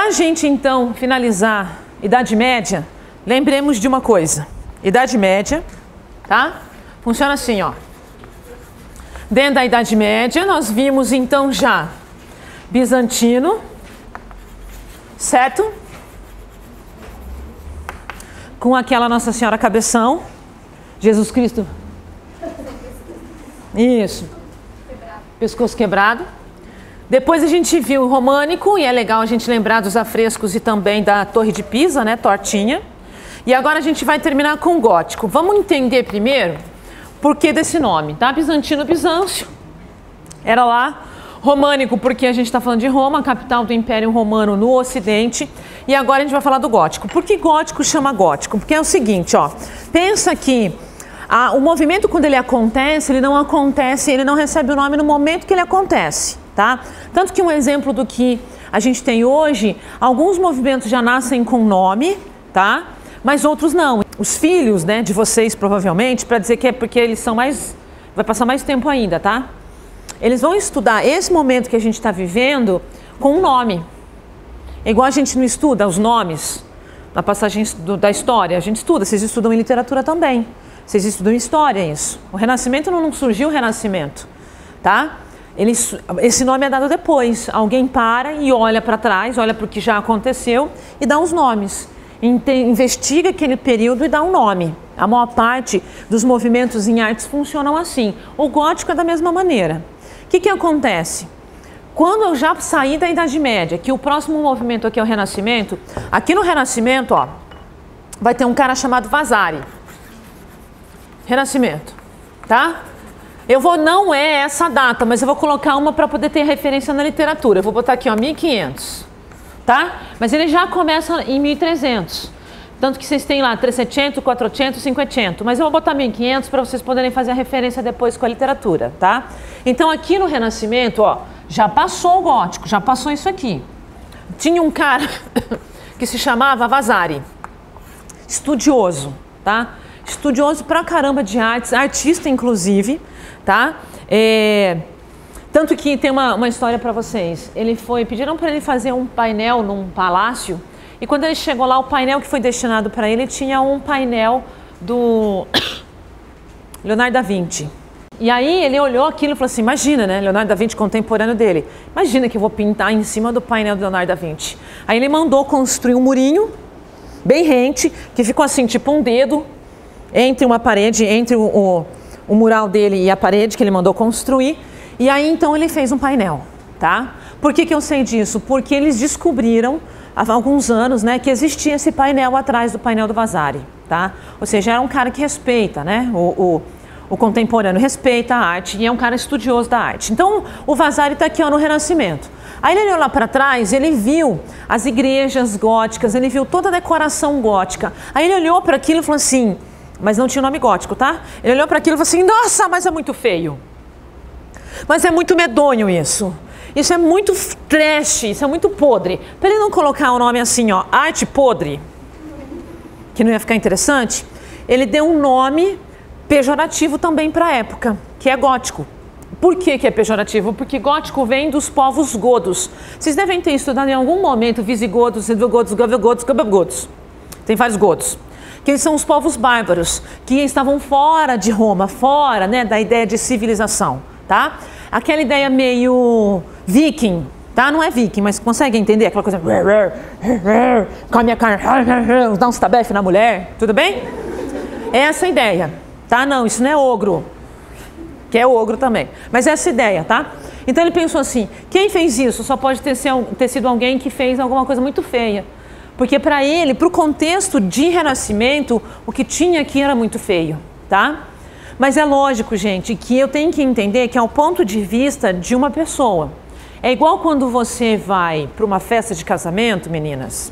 a gente então finalizar Idade Média, lembremos de uma coisa. Idade Média, tá? Funciona assim, ó. Dentro da Idade Média, nós vimos então já bizantino, certo? Com aquela Nossa Senhora Cabeção, Jesus Cristo. Isso. Pescoço quebrado. Depois a gente viu o românico, e é legal a gente lembrar dos afrescos e também da Torre de Pisa, né, tortinha. E agora a gente vai terminar com o gótico. Vamos entender primeiro por que desse nome, tá? Bizantino, Bizâncio, era lá. Românico, porque a gente está falando de Roma, capital do Império Romano no Ocidente. E agora a gente vai falar do gótico. Por que gótico chama gótico? Porque é o seguinte, ó. Pensa que o movimento, quando ele não recebe o nome no momento que ele acontece, tá? Tanto que um exemplo do que a gente tem hoje, alguns movimentos já nascem com nome, tá? Mas outros não. Os filhos, né, de vocês, provavelmente, para dizer que é porque eles são mais... vai passar mais tempo ainda, tá? Eles vão estudar esse momento que a gente está vivendo com um nome. É igual a gente não estuda os nomes na passagem da história. A gente estuda, vocês estudam em literatura também. Vocês estudam história, isso. O Renascimento não surgiu o Renascimento, tá? Esse nome é dado depois. Alguém para e olha para trás, olha para o que já aconteceu e dá os nomes. Investiga aquele período e dá um nome. A maior parte dos movimentos em artes funcionam assim. O gótico é da mesma maneira. O que acontece? Quando eu já saí da Idade Média, que o próximo movimento aqui é o Renascimento, aqui no Renascimento, ó, vai ter um cara chamado Vasari. Renascimento, tá? Não é essa data, mas eu vou colocar uma para poder ter referência na literatura. Eu vou botar aqui, ó, 1500. Tá? Mas ele já começa em 1300. Tanto que vocês têm lá 300, 400, 500. Mas eu vou botar 1500 para vocês poderem fazer a referência depois com a literatura, tá? Então aqui no Renascimento, ó, já passou o gótico, já passou isso aqui. Tinha um cara que se chamava Vasari. Estudioso, tá? Estudioso pra caramba de artes, artista inclusive, tá? Tanto que tem uma história para vocês. Pediram para ele fazer um painel num palácio, e quando ele chegou lá, o painel que foi destinado para ele tinha um painel do Leonardo da Vinci. E aí ele olhou aquilo e falou assim, imagina, né, Leonardo da Vinci contemporâneo dele, imagina que eu vou pintar em cima do painel do Leonardo da Vinci. Aí ele mandou construir um murinho, bem rente, que ficou assim, tipo um dedo, entre uma parede, entre o mural dele e a parede que ele mandou construir. E aí, então, ele fez um painel, tá? Por que eu sei disso? Porque eles descobriram, há alguns anos, né, que existia esse painel atrás do painel do Vasari, tá? Ou seja, era um cara que respeita, né, o contemporâneo, respeita a arte e é um cara estudioso da arte. Então, o Vasari está aqui, ó, no Renascimento. Aí ele olhou lá para trás, ele viu as igrejas góticas, ele viu toda a decoração gótica. Aí ele olhou para aquilo e falou assim, mas não tinha nome gótico, tá? Ele olhou para aquilo e falou assim, nossa, mas é muito feio. Mas é muito medonho isso. Isso é muito trash, isso é muito podre. Para ele não colocar o nome assim, ó, arte podre, que não ia ficar interessante, ele deu um nome pejorativo também para a época, que é gótico. Por que é pejorativo? Porque gótico vem dos povos godos. Vocês devem ter estudado em algum momento visigodos, godos. Tem vários godos. Que eles são os povos bárbaros, que estavam fora de Roma, fora, né, da ideia de civilização. Tá? Aquela ideia meio viking, tá? Não é viking, mas consegue entender aquela coisa, come a carne, dá uns tabef na mulher, tudo bem? É essa a ideia, tá? Não, isso não é ogro, que é ogro também, mas é essa ideia, tá? Então ele pensou assim, quem fez isso só pode ter sido alguém que fez alguma coisa muito feia, porque para ele, para o contexto de Renascimento, o que tinha aqui era muito feio, tá? Mas é lógico, gente, que eu tenho que entender que é o ponto de vista de uma pessoa. É igual quando você vai para uma festa de casamento, meninas,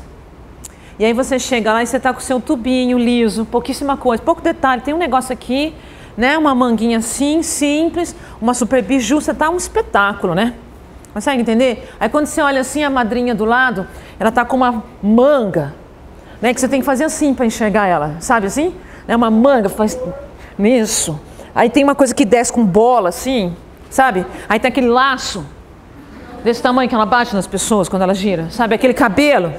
e aí você chega lá e você está com o seu tubinho liso, pouquíssima coisa, pouco detalhe, tem um negócio aqui, né, uma manguinha assim, simples, uma super biju, você tá um espetáculo, né? Consegue entender? Aí quando você olha assim, a madrinha do lado, ela tá com uma manga, né, que você tem que fazer assim para enxergar ela, sabe assim? É uma manga, faz... Isso. Aí tem uma coisa que desce com bola, assim, sabe? Aí tem aquele laço. desse tamanho que ela bate nas pessoas quando ela gira, sabe? Aquele cabelo,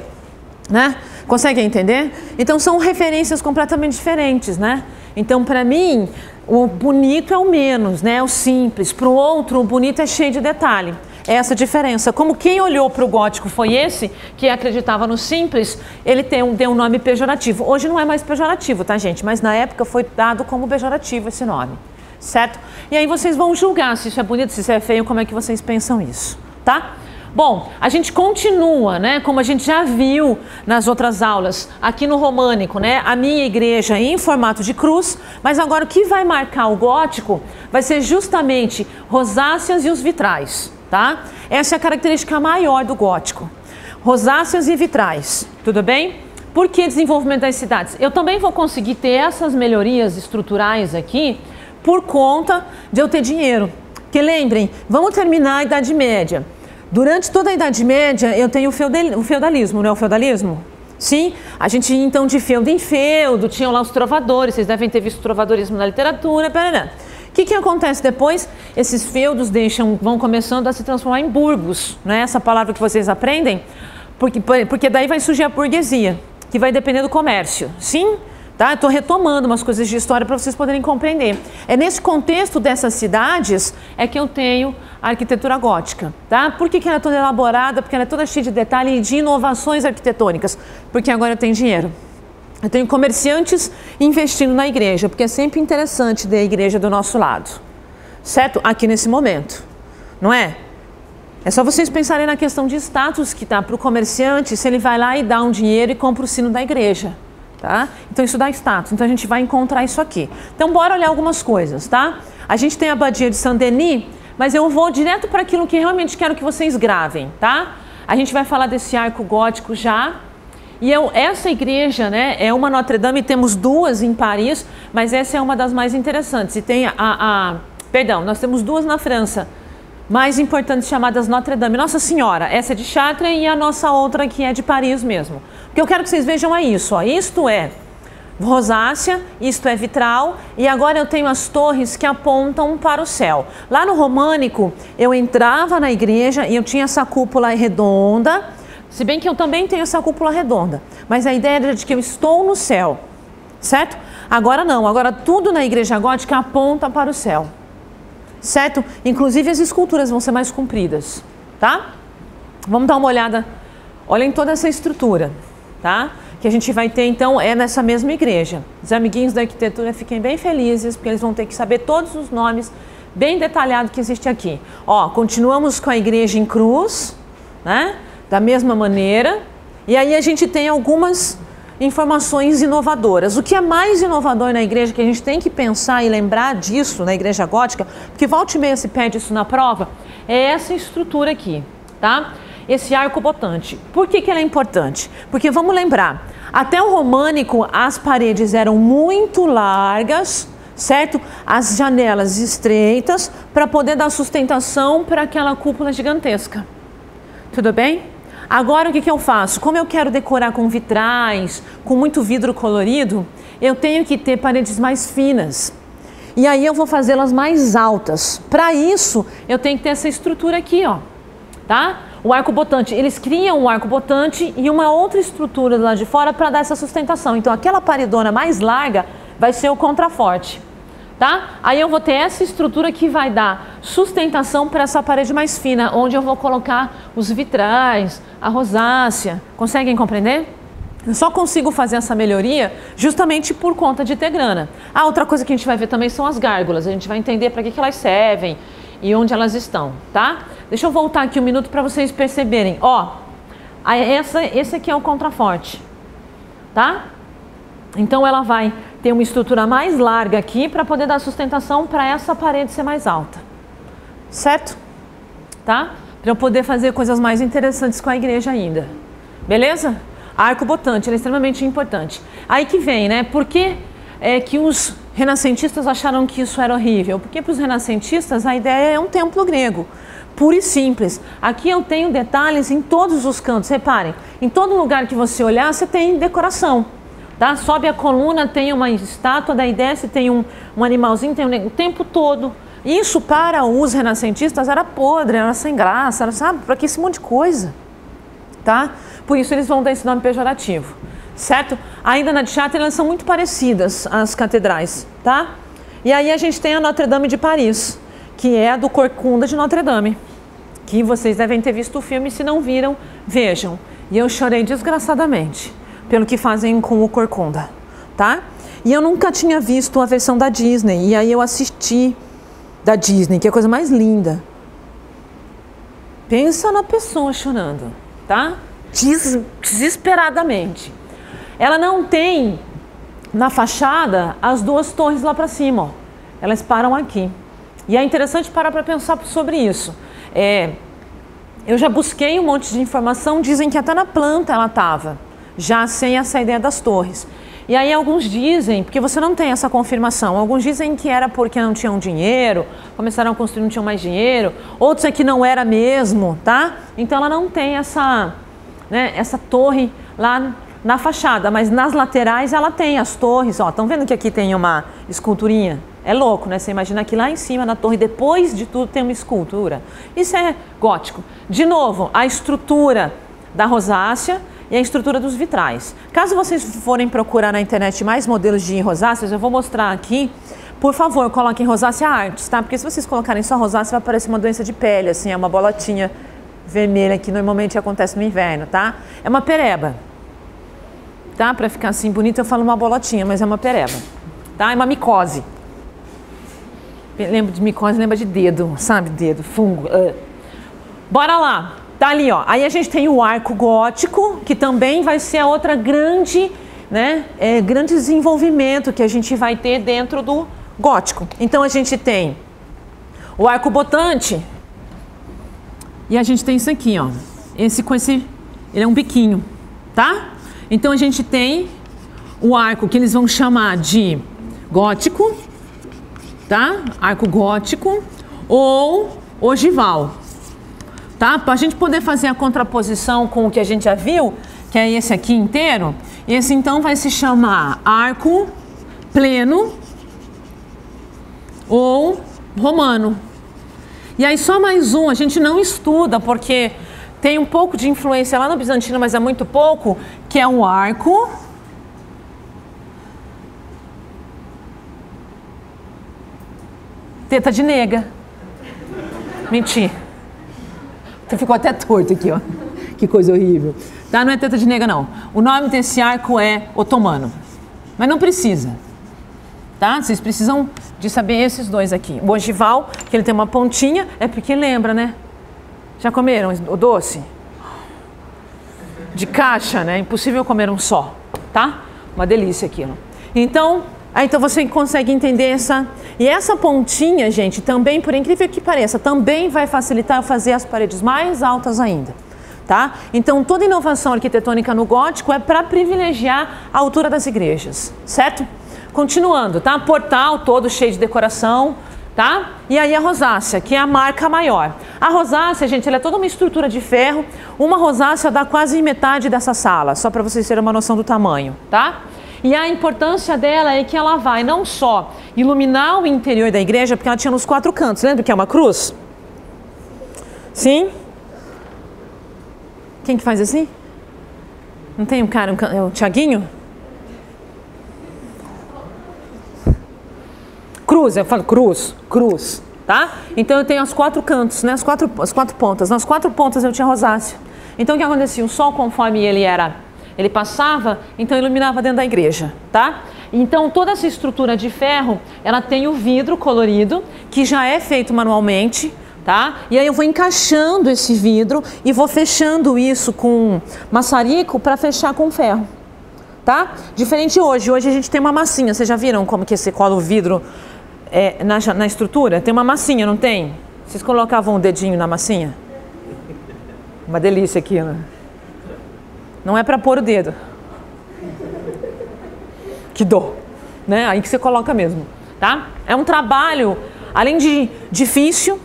né? Consegue entender? Então são referências completamente diferentes, né? Então para mim, o bonito é o menos, né? É o simples. Para o outro, o bonito é cheio de detalhe. É essa diferença. Como quem olhou para o gótico foi esse, que acreditava no simples, ele deu um nome pejorativo. Hoje não é mais pejorativo, tá, gente? Mas na época foi dado como pejorativo esse nome, certo? E aí vocês vão julgar se isso é bonito, se isso é feio, como é que vocês pensam isso, tá? Bom, a gente continua, né, como a gente já viu nas outras aulas, aqui no românico, né, a minha igreja em formato de cruz, mas agora o que vai marcar o gótico vai ser justamente rosáceas e os vitrais, tá? Essa é a característica maior do gótico, rosáceas e vitrais, tudo bem? Por que desenvolvimento das cidades? Eu também vou conseguir ter essas melhorias estruturais aqui por conta de eu ter dinheiro, porque lembrem, vamos terminar a Idade Média. Durante toda a Idade Média, eu tenho o feudalismo, não é o feudalismo? Sim, a gente ia então de feudo em feudo, tinham lá os trovadores, vocês devem ter visto trovadorismo na literatura, parará. O que acontece depois? Esses feudos vão começando a se transformar em burgos, não é essa palavra que vocês aprendem? Porque daí vai surgir a burguesia, que vai depender do comércio, sim? Tá? Estou retomando umas coisas de história para vocês poderem compreender. É nesse contexto dessas cidades é que eu tenho a arquitetura gótica. Tá? Por que ela é toda elaborada? Porque ela é toda cheia de detalhe e de inovações arquitetônicas. Porque agora eu tenho dinheiro. Eu tenho comerciantes investindo na igreja, porque é sempre interessante ter a igreja do nosso lado. Certo? Aqui nesse momento. Não é? É só vocês pensarem na questão de status que está para o comerciante, se ele vai lá e dá um dinheiro e compra o sino da igreja. Tá? Então isso dá status, então a gente vai encontrar isso aqui. Então bora olhar algumas coisas, tá? A gente tem a abadia de Saint-Denis, mas eu vou direto para aquilo que realmente quero que vocês gravem, tá? A gente vai falar desse arco gótico já. E essa igreja, né, é uma Notre-Dame, temos duas em Paris, mas essa é uma das mais interessantes. E tem perdão, nós temos duas na França, mais importantes, chamadas Notre-Dame. Nossa Senhora, essa é de Chartres e a nossa outra que é de Paris mesmo. O que eu quero que vocês vejam é isso, ó. Isto é rosácea, isto é vitral, e agora eu tenho as torres que apontam para o céu. Lá no românico, eu entrava na igreja e eu tinha essa cúpula redonda, se bem que eu também tenho essa cúpula redonda, mas a ideia era de que eu estou no céu, certo? Agora não, agora tudo na igreja gótica aponta para o céu. Certo? Inclusive as esculturas vão ser mais compridas, tá? Vamos dar uma olhada, olhem toda essa estrutura, tá? Que a gente vai ter então nessa mesma igreja. Os amiguinhos da arquitetura fiquem bem felizes, porque eles vão ter que saber todos os nomes bem detalhados que existe aqui. Ó, continuamos com a igreja em cruz, né? Da mesma maneira, e aí a gente tem algumas informações inovadoras. O que é mais inovador na igreja, que a gente tem que pensar e lembrar disso na igreja gótica, porque volta e meia se pede isso na prova, é essa estrutura aqui, tá? Esse arco botante. Por que ele é importante? Porque vamos lembrar, até o românico as paredes eram muito largas, certo? As janelas estreitas para poder dar sustentação para aquela cúpula gigantesca. Tudo bem? Agora o que eu faço? Como eu quero decorar com vitrais, com muito vidro colorido, eu tenho que ter paredes mais finas. E aí eu vou fazê-las mais altas. Para isso, eu tenho que ter essa estrutura aqui, ó. Tá? O arco botante. Eles criam um arco botante e uma outra estrutura lá de fora para dar essa sustentação. Então aquela paredona mais larga vai ser o contraforte. Tá? Aí eu vou ter essa estrutura que vai dar sustentação para essa parede mais fina, onde eu vou colocar os vitrais, a rosácea. Conseguem compreender? Eu só consigo fazer essa melhoria justamente por conta de ter grana. Ah, outra coisa que a gente vai ver também são as gárgulas. A gente vai entender para que elas servem e onde elas estão, tá? Deixa eu voltar aqui um minuto para vocês perceberem. Ó, esse aqui é o contraforte, tá? Então ela vai ter uma estrutura mais larga aqui para poder dar sustentação para essa parede ser mais alta. Certo? Tá? Para eu poder fazer coisas mais interessantes com a igreja ainda. Beleza? Arco botante, ele é extremamente importante. Aí que vem, né? Por que que os renascentistas acharam que isso era horrível? Porque para os renascentistas a ideia é um templo grego. Puro e simples. Aqui eu tenho detalhes em todos os cantos. Reparem, em todo lugar que você olhar, você tem decoração. Tá? Sobe a coluna, tem uma estátua, daí desce, tem um animalzinho, tem o tempo todo. Isso para os renascentistas era podre, era sem graça, era, sabe? Para que esse monte de coisa, tá? Por isso eles vão dar esse nome pejorativo, certo? Ainda na de Chartres, elas são muito parecidas, as catedrais, tá? E aí a gente tem a Notre Dame de Paris, que é a do Corcunda de Notre Dame, que vocês devem ter visto o filme, se não viram, vejam. E eu chorei desgraçadamente pelo que fazem com o Corcunda, tá? E eu nunca tinha visto a versão da Disney, e aí eu assisti da Disney, que é a coisa mais linda. Pensa na pessoa chorando, tá? Desesperadamente. Ela não tem na fachada as duas torres lá para cima, ó. Elas param aqui. E é interessante parar para pensar sobre isso. Eu já busquei um monte de informação, dizem que até na planta ela estava, já sem essa ideia das torres. E aí alguns dizem, porque você não tem essa confirmação, alguns dizem que era porque não tinham dinheiro, começaram a construir, não tinham mais dinheiro, outros é que não era mesmo, tá? Então ela não tem essa, né, essa torre lá na fachada, mas nas laterais ela tem as torres, ó, estão vendo que aqui tem uma esculturinha? É louco, né? Você imagina que lá em cima na torre, depois de tudo, tem uma escultura. Isso é gótico. De novo, a estrutura da rosácea e a estrutura dos vitrais. Caso vocês forem procurar na internet mais modelos de rosáceas, eu vou mostrar aqui. Por favor, coloquem rosácea artes, tá? Porque se vocês colocarem só rosácea, vai aparecer uma doença de pele, assim, é uma bolotinha vermelha que normalmente acontece no inverno, tá? É uma pereba, tá? Para ficar assim bonito, eu falo uma bolotinha, mas é uma pereba, tá? É uma micose. Lembra de micose, lembra de dedo, sabe? Dedo, fungo. Bora lá. Tá ali, ó. Aí a gente tem o arco gótico, que também vai ser a outra grande, né, grande desenvolvimento que a gente vai ter dentro do gótico. Então a gente tem o arco botante e a gente tem isso aqui, ó. Ele é um biquinho, tá? Então a gente tem o arco que eles vão chamar de gótico, tá? Arco gótico ou ogival. Tá? Para a gente poder fazer a contraposição com o que a gente já viu, que é esse aqui inteiro, esse então vai se chamar arco pleno ou romano. E aí só mais um, a gente não estuda porque tem um pouco de influência lá no bizantino, mas é muito pouco, que é o arco teta de nega. Mentira. Você ficou até torto aqui, ó. Que coisa horrível. Tá? Não é teta de nega, não. O nome desse arco é otomano. Mas não precisa. Tá? Vocês precisam de saber esses dois aqui. O ogival, que ele tem uma pontinha, é porque lembra, né? Já comeram o doce? De caixa, né? Impossível comer um só. Tá? Uma delícia aquilo. Então você consegue entender essa... E essa pontinha, gente, também, por incrível que pareça, também vai facilitar eu fazer as paredes mais altas ainda, tá? Então, toda inovação arquitetônica no gótico é para privilegiar a altura das igrejas, certo? Continuando, tá? Portal todo cheio de decoração, tá? E aí a rosácea, que é a marca maior. A rosácea, gente, ela é toda uma estrutura de ferro. Uma rosácea dá quase metade dessa sala, só para vocês terem uma noção do tamanho, tá? E a importância dela é que ela vai não só iluminar o interior da igreja, porque ela tinha nos quatro cantos, lembra que é uma cruz? Sim? Quem que faz assim? Não tem um cara, é o Tiaguinho? Cruz, eu falo cruz, tá? Então eu tenho os quatro cantos, né? As quatro pontas. Nas quatro pontas eu tinha rosácea. Então o que acontecia? O sol, conforme ele passava, então iluminava dentro da igreja, tá? Então toda essa estrutura de ferro, ela tem o vidro colorido, que já é feito manualmente, tá? E aí eu vou encaixando esse vidro e vou fechando isso com maçarico para fechar com ferro, tá? Diferente hoje a gente tem uma massinha, vocês já viram como que você cola o vidro na estrutura? Tem uma massinha, não tem? Vocês colocavam o dedinho na massinha? Uma delícia aquilo. Não é para pôr o dedo. Que dor, né? Aí que você coloca mesmo, tá? É um trabalho, além de difícil,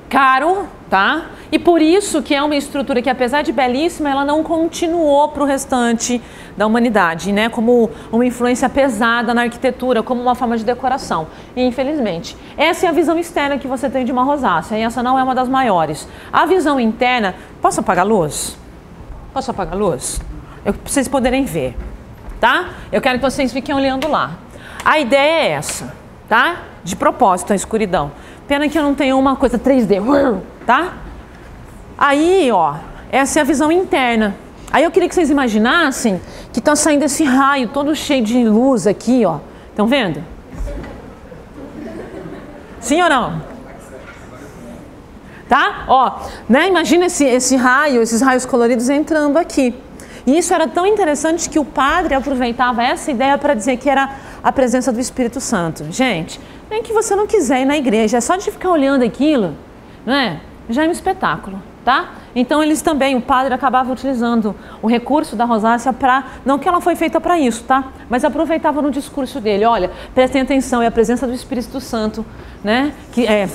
caro, tá? E por isso que é uma estrutura que, apesar de belíssima, ela não continuou para o restante da humanidade, né? Como uma influência pesada na arquitetura, como uma forma de decoração. E, infelizmente, essa é a visão externa que você tem de uma rosácea, e essa não é uma das maiores. A visão interna... Posso apagar a luz? Posso apagar a luz? Para vocês poderem ver, tá? Eu quero que vocês fiquem olhando lá. A ideia é essa, tá? De propósito, a escuridão. Pena que eu não tenho uma coisa 3D, tá? Aí, ó, essa é a visão interna. Aí eu queria que vocês imaginassem que tá saindo esse raio todo cheio de luz aqui, ó. Estão vendo? Sim ou não? Tá? Ó, né? Imagina esse raio, esses raios coloridos entrando aqui. E isso era tão interessante que o padre aproveitava essa ideia para dizer que era a presença do Espírito Santo. Gente, nem que você não quiser ir na igreja, é só de ficar olhando aquilo, não é? Já é um espetáculo, tá? Então eles também, o padre acabava utilizando o recurso da rosácea para, não que ela foi feita para isso, tá? Mas aproveitava no discurso dele, olha, prestem atenção, é a presença do Espírito Santo, né? Que é...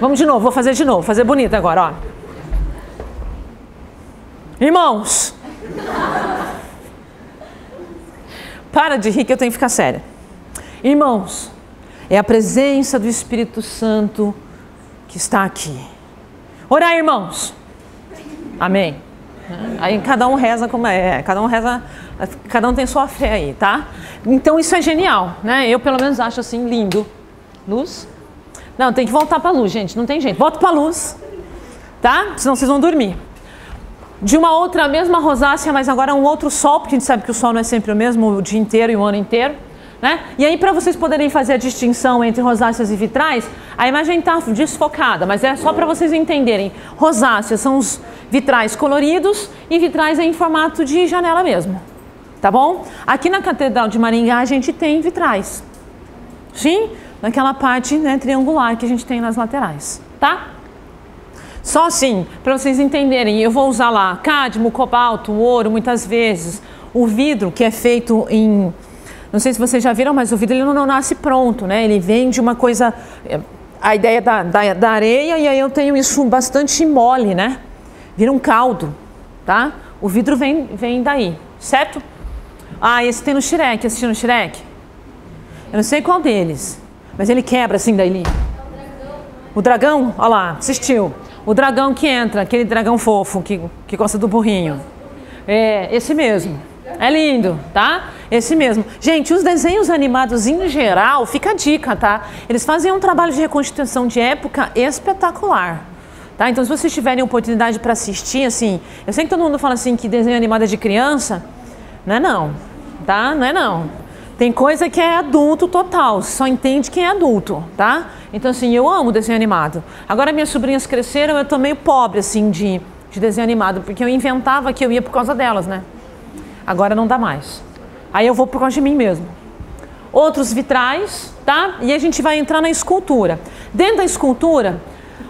Vamos de novo, vou fazer de novo, fazer bonito agora, ó. Irmãos, para de rir que eu tenho que ficar séria. Irmãos, é a presença do Espírito Santo que está aqui. Orar, irmãos. Amém. Aí cada um reza como é, cada um tem sua fé aí, tá? Então isso é genial, né? Eu pelo menos acho assim lindo. Luz? Não, tem que voltar para a luz, gente, não tem jeito. Volta para a luz, tá? Senão vocês vão dormir. De uma outra, mesma rosácea, mas agora um outro sol, porque a gente sabe que o sol não é sempre o mesmo o dia inteiro e o ano inteiro, né? E aí, para vocês poderem fazer a distinção entre rosáceas e vitrais, a imagem está desfocada, mas é só para vocês entenderem. Rosáceas são os vitrais coloridos e vitrais é em formato de janela mesmo, tá bom? Aqui na Catedral de Maringá a gente tem vitrais, sim? Naquela parte, né, triangular que a gente tem nas laterais, tá? Só assim, para vocês entenderem, eu vou usar lá cádmio, cobalto, ouro, muitas vezes. O vidro, que é feito em... Não sei se vocês já viram, mas o vidro ele não nasce pronto, né? Ele vem de uma coisa... A ideia da areia, e aí eu tenho isso bastante mole, né? Vira um caldo, tá? O vidro vem daí, certo? Ah, esse tem no Shrek, assistindo o Shrek? Eu não sei qual deles, mas ele quebra assim daí. O dragão? Olha lá, assistiu. O dragão que entra, aquele dragão fofo que gosta do burrinho. É, esse mesmo. É lindo, tá? Esse mesmo. Gente, os desenhos animados em geral, fica a dica, tá? Eles fazem um trabalho de reconstituição de época espetacular, tá? Então, se vocês tiverem oportunidade para assistir, assim... Eu sei que todo mundo fala assim que desenho animado é de criança. Não é não, tá? Não é não. Tem coisa que é adulto total, só entende quem é adulto, tá? Então, assim, eu amo desenho animado. Agora, minhas sobrinhas cresceram, eu tô meio pobre, assim, de desenho animado, porque eu inventava que eu ia por causa delas, né? Agora não dá mais. Aí eu vou por causa de mim mesmo. Outros vitrais, tá? E a gente vai entrar na escultura. Dentro da escultura,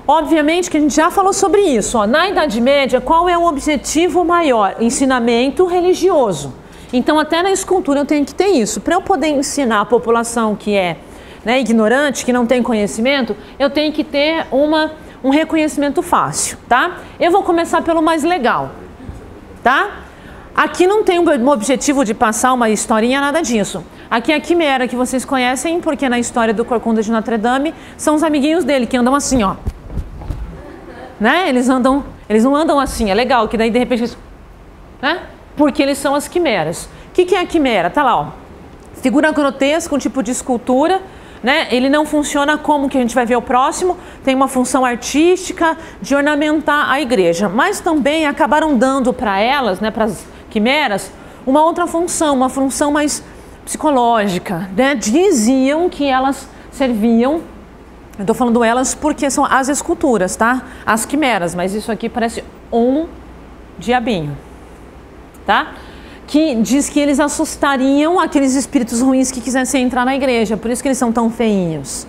obviamente que a gente já falou sobre isso, ó. Na Idade Média, qual é o objetivo maior? Ensinamento religioso. Então, até na escultura eu tenho que ter isso. Para eu poder ensinar a população que é, né, ignorante, que não tem conhecimento, eu tenho que ter um reconhecimento fácil, tá? Eu vou começar pelo mais legal, tá? Aqui não tem um objetivo de passar uma historinha, nada disso. Aqui é a quimera, que vocês conhecem, porque na história do Corcunda de Notre Dame, são os amiguinhos dele, que andam assim, ó. Né? Eles não andam assim, é legal, que daí de repente eles... Né? Porque eles são as quimeras. O que é a quimera? Tá lá, ó. Figura grotesca, um tipo de escultura, né? Ele não funciona como que a gente vai ver o próximo, tem uma função artística de ornamentar a igreja, mas também acabaram dando para elas, né, para as quimeras, uma outra função, uma função mais psicológica, né? Diziam que elas serviam, eu estou falando elas porque são as esculturas, tá? As quimeras, mas isso aqui parece um diabinho. Tá? Que diz que eles assustariam aqueles espíritos ruins que quisessem entrar na igreja, por isso que eles são tão feinhos.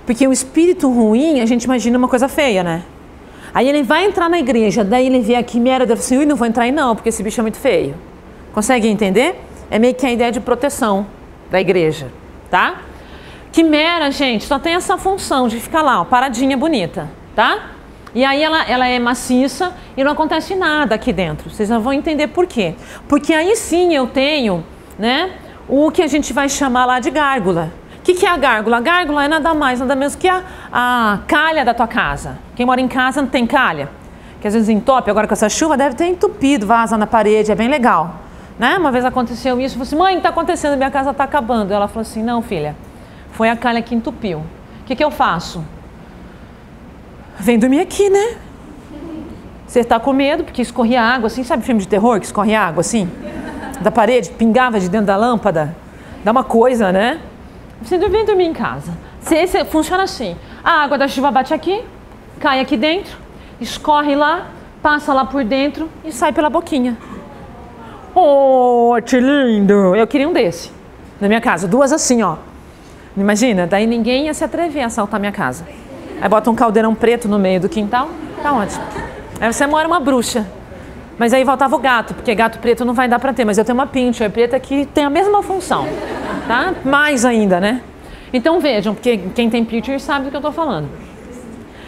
Porque o espírito ruim, a gente imagina uma coisa feia, né? Aí ele vai entrar na igreja, daí ele vê a quimera e diz assim, ui, não vou entrar aí não, porque esse bicho é muito feio. Consegue entender? É meio que a ideia de proteção da igreja, tá? Quimera, gente, só tem essa função de ficar lá, ó, paradinha, bonita, tá? E aí ela é maciça e não acontece nada aqui dentro. Vocês já vão entender por quê. Porque aí sim eu tenho, né, o que a gente vai chamar lá de gárgula. O que é a gárgula? A gárgula é nada mais, nada menos que a calha da tua casa. Quem mora em casa não tem calha? Que às vezes entope, agora com essa chuva deve ter entupido, vaza na parede, é bem legal. Né? Uma vez aconteceu isso, eu falei assim, mãe, o que está acontecendo? Minha casa está acabando. Ela falou assim, não, filha, foi a calha que entupiu. O que eu faço? Vem dormir aqui, né? Você está com medo, porque escorria água assim, sabe filme de terror que escorre água assim? Da parede, pingava de dentro da lâmpada. Dá uma coisa, né? Você vem dormir em casa. Funciona assim. A água da chuva bate aqui, cai aqui dentro, escorre lá, passa lá por dentro e sai pela boquinha. Oh, que lindo! Eu queria um desse na minha casa, 2 assim, ó. Imagina, daí ninguém ia se atrever a assaltar minha casa. Aí bota um caldeirão preto no meio do quintal, tá ótimo. Aí você mora uma bruxa. Mas aí voltava o gato, porque gato preto não vai dar pra ter, mas eu tenho uma pincher preta que tem a mesma função, tá? Mais ainda, né? Então vejam, porque quem tem pincher sabe do que eu tô falando.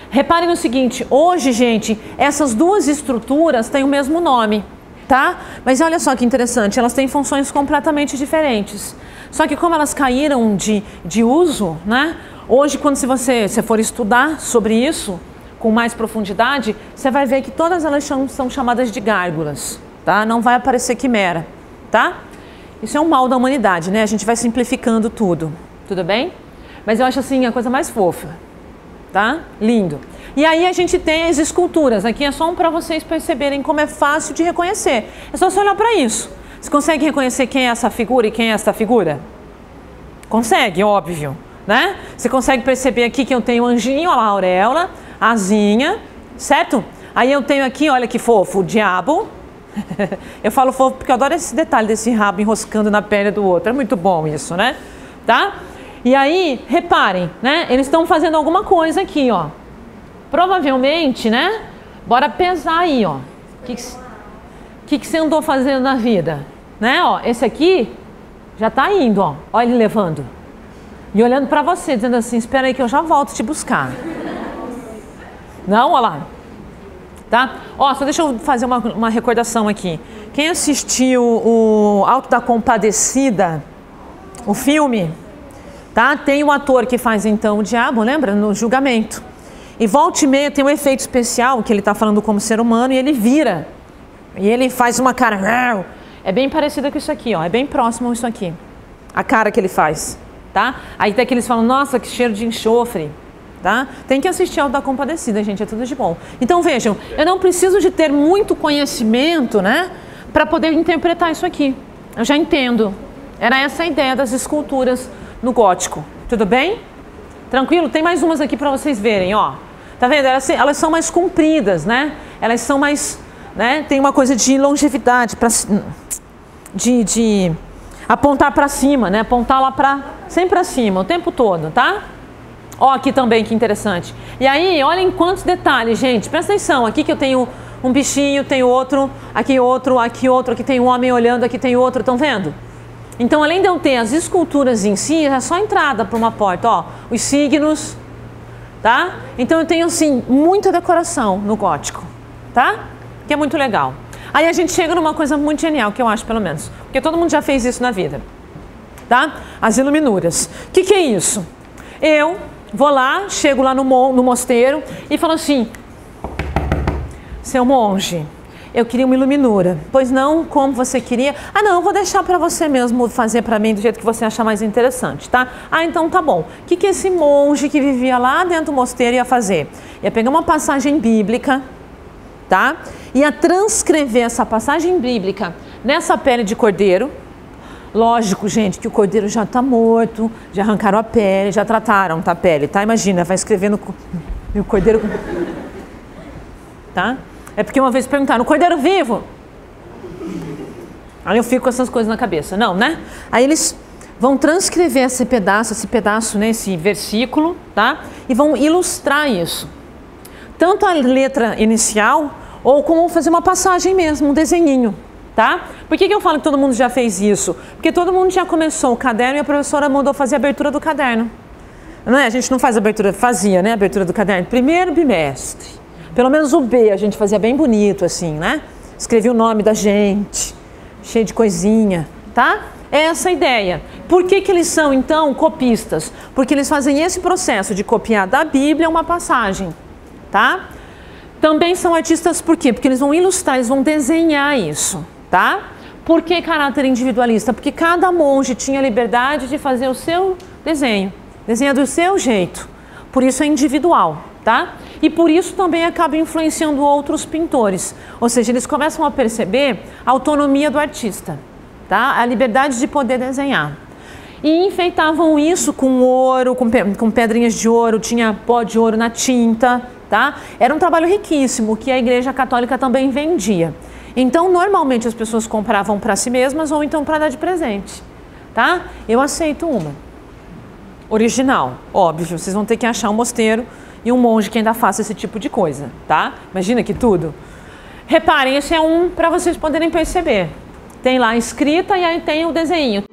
Reparem no seguinte, hoje, gente, essas 2 estruturas têm o mesmo nome, tá? Mas olha só que interessante, elas têm funções completamente diferentes. Só que como elas caíram de uso, né? Hoje, quando você for estudar sobre isso com mais profundidade, você vai ver que todas elas são chamadas de gárgulas, tá? Não vai aparecer quimera, tá? Isso é um mal da humanidade, né? A gente vai simplificando tudo, tudo bem? Mas eu acho assim a coisa mais fofa, tá? Lindo. E aí a gente tem as esculturas, aqui é só um para vocês perceberem como é fácil de reconhecer. É só você olhar para isso. Você consegue reconhecer quem é essa figura e quem é essa figura? Consegue, óbvio. Né? Você consegue perceber aqui que eu tenho anjinho, olha lá, a auréola, asinha, certo? Aí eu tenho aqui, olha que fofo, o diabo. Eu falo fofo porque eu adoro esse detalhe desse rabo enroscando na perna do outro. É muito bom isso, né? Tá? E aí, reparem, né? Eles estão fazendo alguma coisa aqui, ó. Provavelmente, né? Bora pesar aí, ó. O que você andou fazendo na vida? Né? Ó, esse aqui já tá indo, ó. Olha ele levando. E olhando para você, dizendo assim, espera aí que eu já volto te buscar. Não, olha lá. Tá? Ó, só deixa eu fazer uma recordação aqui. Quem assistiu o Alto da Compadecida, o filme, tá? Tem o ator que faz então o diabo, lembra? No julgamento. E volta e meia tem um efeito especial que ele tá falando como ser humano e ele vira. E ele faz uma cara... É bem parecido com isso aqui, ó. É bem próximo isso aqui. A cara que ele faz. Tá? Aí até que eles falam, nossa, que cheiro de enxofre, tá? Tem que assistir ao da Compadecida, gente, é tudo de bom. Então vejam, eu não preciso de ter muito conhecimento, né, para poder interpretar isso aqui. Eu já entendo. Era essa a ideia das esculturas no gótico. Tudo bem? Tranquilo? Tem mais umas aqui para vocês verem, ó. Tá vendo? Elas são mais compridas, né? Elas são mais, né? Tem uma coisa de longevidade, de apontar para cima, né? Apontar lá sempre para cima, o tempo todo, tá? Ó, aqui também, que interessante. E aí, olhem quantos detalhes, gente. Presta atenção, aqui que eu tenho um bichinho, tenho outro, aqui outro, aqui tem um homem olhando, aqui tem outro, estão vendo? Então, além de eu ter as esculturas em si, é só entrada para uma porta, ó. Os signos, tá? Então, eu tenho, assim, muita decoração no gótico, tá? Que é muito legal. Aí a gente chega numa coisa muito genial, que eu acho, pelo menos. Porque todo mundo já fez isso na vida. Tá? As iluminuras. O que é isso? Eu vou lá, chego lá no mosteiro e falo assim, seu monge, eu queria uma iluminura. Pois não, como você queria? Ah, não, eu vou deixar para você mesmo fazer para mim do jeito que você achar mais interessante, tá? Ah, então tá bom. O que esse monge que vivia lá dentro do mosteiro ia fazer? Ia pegar uma passagem bíblica, tá? Ia transcrever essa passagem bíblica nessa pele de cordeiro. Lógico, gente, que o cordeiro já está morto, já arrancaram a pele, já trataram, tá, a pele, tá? Imagina, vai escrevendo o cordeiro... Tá? É porque uma vez perguntaram, o cordeiro vivo? Aí eu fico com essas coisas na cabeça. Não, né? Aí eles vão transcrever esse pedaço, né, esse versículo, tá? E vão ilustrar isso. Tanto a letra inicial, ou como fazer uma passagem mesmo, um desenhinho. Tá? Por que eu falo que todo mundo já fez isso? Porque todo mundo já começou o caderno e a professora mandou fazer a abertura do caderno. Não é? A gente não faz abertura, fazia, né? Abertura do caderno. Primeiro bimestre. Pelo menos o B a gente fazia bem bonito, assim, né? Escrevia o nome da gente, cheio de coisinha, tá? É essa a ideia. Por que que eles são, então, copistas? Porque eles fazem esse processo de copiar da Bíblia uma passagem, tá? Também são artistas por quê? Porque eles vão ilustrar, eles vão desenhar isso, tá? Por que caráter individualista? Porque cada monge tinha liberdade de fazer o seu desenho, desenha do seu jeito. Por isso é individual, tá? E por isso também acaba influenciando outros pintores. Ou seja, eles começam a perceber a autonomia do artista, tá? A liberdade de poder desenhar. E enfeitavam isso com ouro, com pedrinhas de ouro, tinha pó de ouro na tinta, tá? Era um trabalho riquíssimo que a Igreja Católica também vendia. Então, normalmente as pessoas compravam para si mesmas ou então para dar de presente, tá? Eu aceito uma. Original, óbvio. Vocês vão ter que achar um mosteiro e um monge que ainda faça esse tipo de coisa, tá? Imagina que tudo. Reparem, esse é um para vocês poderem perceber. Tem lá a escrita e aí tem o desenho.